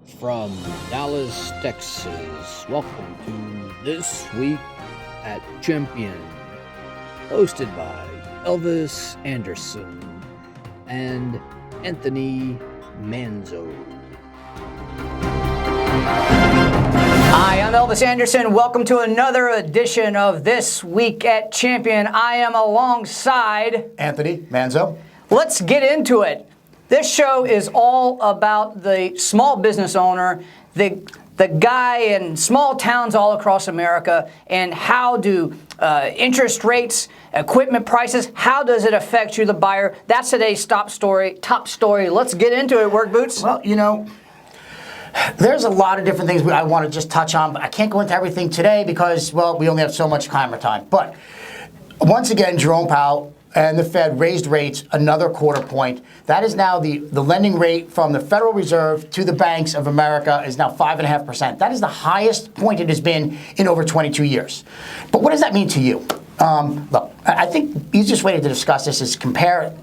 from Dallas, Texas. Welcome to This Week at Champion, hosted by Elvis Anderson and Anthony Manzo. Hi, I'm Elvis Anderson. Welcome to another edition of This Week at Champion. I am alongside Anthony Manzo. Let's get into it. This show is all about the small business owner, the guy in small towns all across America, and how do interest rates, equipment prices, how does it affect you, the buyer? That's today's top story. Let's get into it, Work Boots. Well, there's a lot of different things I want to just touch on, but I can't go into everything today because, well, we only have so much camera time. But once again, Jerome Powell and the Fed raised rates another quarter point. That is now the lending rate from the Federal Reserve to the banks of America is now 5.5%. That is the highest point it has been in over 22 years. But what does that mean to you? Look, I think the easiest way to discuss this is compare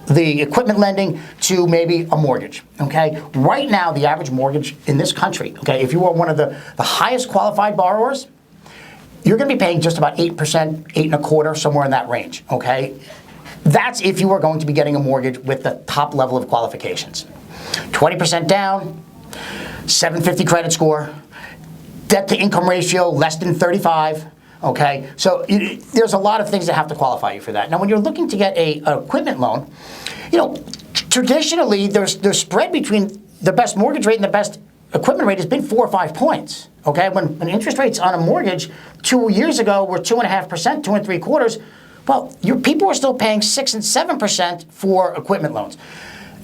the equipment lending to maybe a mortgage, okay? Right now, the average mortgage in this country, okay, if you are one of the highest qualified borrowers, you're going to be paying just about 8%, 8.25%, somewhere in that range, okay? That's if you are going to be getting a mortgage with the top level of qualifications. 20% down, 750 credit score, debt to income ratio less than 35, okay? So there's a lot of things that have to qualify you for that. Now, when you're looking to get an equipment loan, traditionally there's spread between the best mortgage rate and the best equipment rate has been 4 or 5 points, okay? When interest rates on a mortgage 2 years ago were 2.5%, 2.75%, well, your people are still paying 6 and 7% for equipment loans.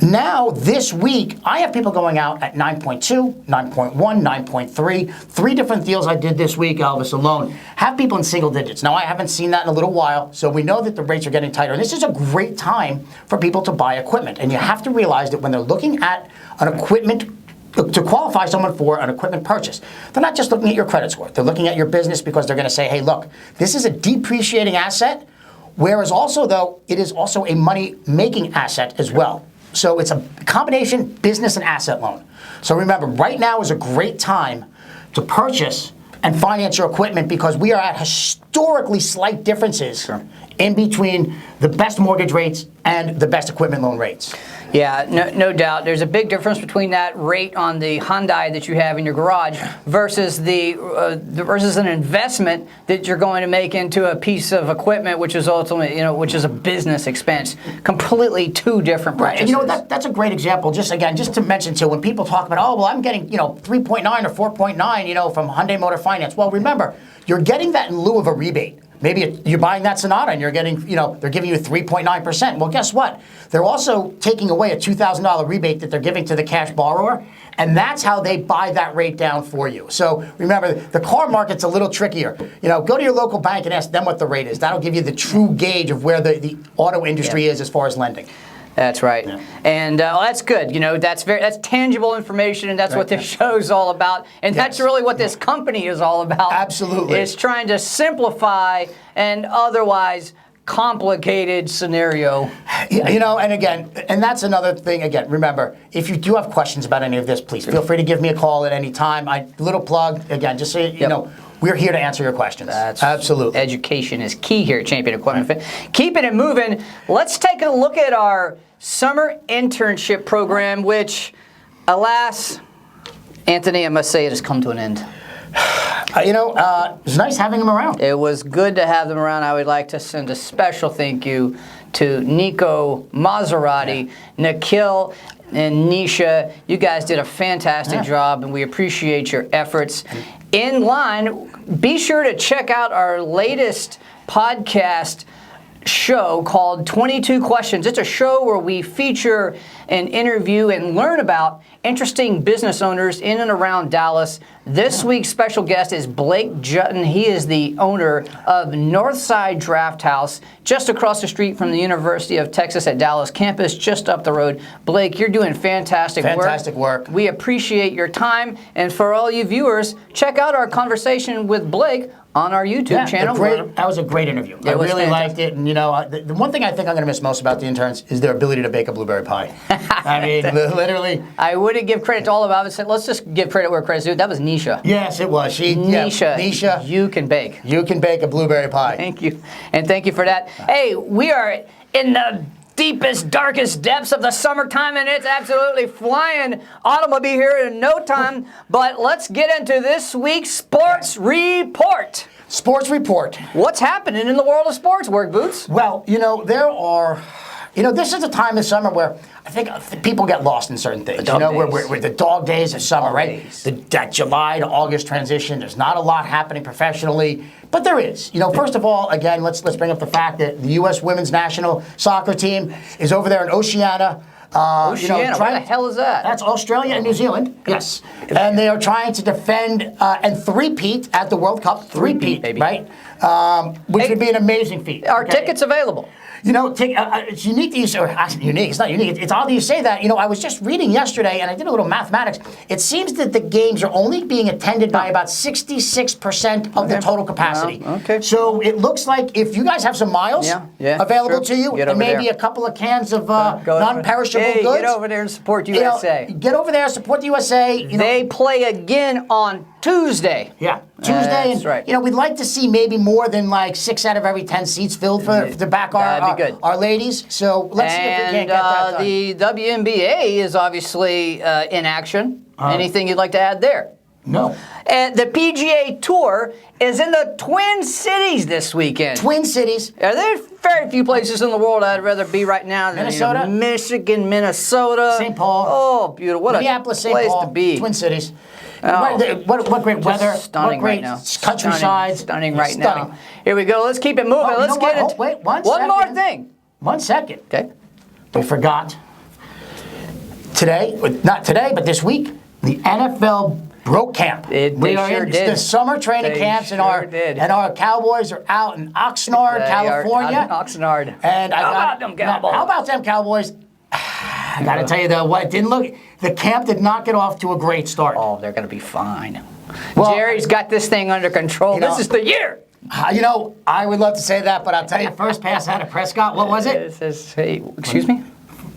Now, this week, I have people going out at 9.2, 9.1, 9.3. 3 different deals I did this week, Elvis, alone, have people in single digits. Now, I haven't seen that in a little while, so we know that the rates are getting tighter. And this is a great time for people to buy equipment. And you have to realize that when they're looking at an equipment to qualify someone for an equipment purchase, they're not just looking at your credit score. They're looking at your business because they're going to say, hey, look, this is a depreciating asset, whereas also, though, it is also a money-making asset as well. So it's a combination business and asset loan. So remember, right now is a great time to purchase and finance your equipment because we are at historically slight differences in between the best mortgage rates and the best equipment loan rates. Yeah, no doubt. There's a big difference between that rate on the Hyundai that you have in your garage versus versus an investment that you're going to make into a piece of equipment, which is ultimately, which is a business expense. Completely two different purchases. Right, and that's a great example. Just to mention too, when people talk about, oh, well, I'm getting 3.9 or 4.9, from Hyundai Motor Finance. Well, remember, you're getting that in lieu of a rebate. Maybe you're buying that Sonata and you're getting, they're giving you 3.9%. Well, guess what? They're also taking away a $2,000 rebate that they're giving to the cash borrower, and that's how they buy that rate down for you. So remember, the car market's a little trickier. Go to your local bank and ask them what the rate is. That'll give you the true gauge of where the auto industry is as far as lending. That's right, and that's good. That's tangible information, and that's what this show's all about, and that's really what this company is all about. Absolutely, it's trying to simplify an otherwise complicated scenario. And again, and that's another thing. Again, remember, if you do have questions about any of this, please feel free to give me a call at any time. Little plug again, just so you know. We're here to answer your questions. Absolutely. Education is key here at Champion Equipment Fit. Keeping it moving, let's take a look at our summer internship program, which, alas, Anthony, I must say it has come to an end. It was nice having them around. It was good to have them around. I would like to send a special thank you to Nico Maserati, Nikhil, and Nisha. You guys did a fantastic job, and we appreciate your efforts. In line, be sure to check out our latest podcast show called 22 Questions. It's a show where we feature and interview and learn about interesting business owners in and around Dallas. This week's special guest is Blake Jutton. He is the owner of Northside Draft House, just across the street from the University of Texas at Dallas campus, just up the road. Blake, you're doing fantastic work. We appreciate your time. And for all you viewers, check out our conversation with Blake on our YouTube channel. That was a great interview. I was really fantastic. liked it. And, the one thing I think I'm going to miss most about the interns is their ability to bake a blueberry pie. I mean, literally. I wouldn't give credit to all of it. I would say, let's just give credit where credit's due. That was Nisha. Yes, it was. Nisha, you can bake. You can bake a blueberry pie. Thank you. And thank you for that. Hey, we are in the deepest, darkest depths of the summertime, and it's absolutely flying. Autumn will be here in no time, but let's get into this week's Sports Report. Sports Report. What's happening in the world of sports, Work Boots? Well, there are... this is a time of summer where I think people get lost in certain things. Where the dog days of summer, right? That July to August transition, there's not a lot happening professionally, but there is. First of all, again, let's bring up the fact that the U.S. women's national soccer team is over there in Oceania. Oceania, where the hell is that? That's Australia and New Zealand, yes. And they are trying to defend and three-peat at the World Cup. Three-peat, baby. right? Which would be an amazing feat. Are tickets available? It's unique that you say, unique, it's not unique, it's odd that you say that. I was just reading yesterday, and I did a little mathematics. It seems that the games are only being attended by about 66% of the total capacity. Okay. So it looks like if you guys have some miles available to you, and maybe a couple of cans of non-perishable goods. Get over there and support USA. Get over there, support the USA. They play again on Tuesday. Yeah, Tuesday. That's right. We'd like to see maybe more than like 6 out of every 10 seats filled to back our ladies. So let's see if we can't get that done. The WNBA is obviously in action. Anything you'd like to add there? No. And the PGA Tour is in the Twin Cities this weekend. Twin Cities. There's very few places in the world I'd rather be right now than Minnesota? Michigan, Minnesota. St. Paul. Oh, beautiful. What Minneapolis, a place St. Paul, to be. Twin Cities. Oh, what great weather. Stunning what great right now. countryside. Stunning right now. Here we go. Let's keep it moving. Let's get it. Wait, one more thing. 1 second. Okay. We forgot. Today, not today, but this week, the NFL broke camp. We are in the summer training camps, and our Cowboys are out in Oxnard, California. Out in Oxnard. And how about them Cowboys? How about them Cowboys? I got to tell you though, what didn't look. The camp did not get off to a great start. Oh, they're going to be fine. Well, Jerry's got this thing under control. This is the year. I would love to say that, but I'll tell you, first pass out of Prescott. What was it? Excuse me?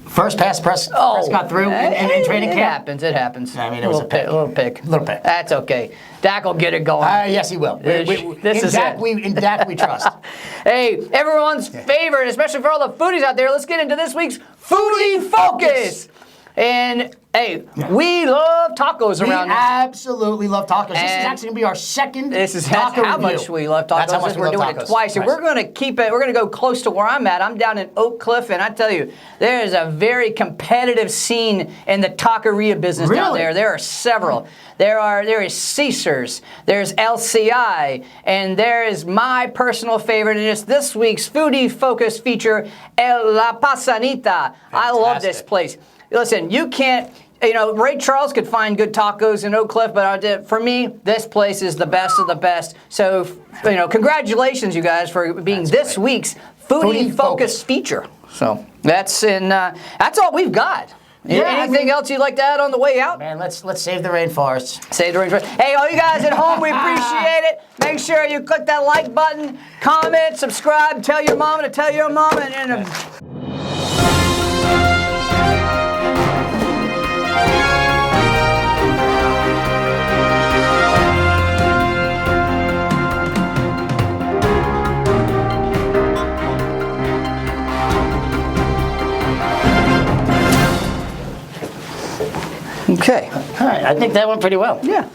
First pass Prescott through in training camp. It happens. I mean, it was a pick. Little pick. Little pick. That's okay. Dak will get it going. Yes, he will. In Dak, we trust. Hey, everyone's favorite, especially for all the foodies out there, let's get into this week's Foodie Focus. And hey, we love tacos around here. We absolutely love tacos. This is actually going to be our second taco how review. much we love tacos. That's how much we're doing tacos. it twice. And we're going to keep it. We're going to go close to where I'm at. I'm down in Oak Cliff, and I tell you, there is a very competitive scene in the taqueria business down there. There are several. There is Caesar's, there's LCI, and there is my personal favorite, and it's this week's Foodie Focus feature, La Paisanita. Fantastic. I love this place. Listen, you can't, Ray Charles could find good tacos in Oak Cliff, but for me, this place is the best of the best. So, congratulations, you guys, for being this week's Foodie Focus feature. So that's all we've got. Anything else you'd like to add on the way out? Man, let's save the rainforest. Save the rainforest. Hey, all you guys at home, we appreciate it. Make sure you click that like button, comment, subscribe, tell your mama to tell your mama, and okay. All right, I think that went pretty well. Yeah.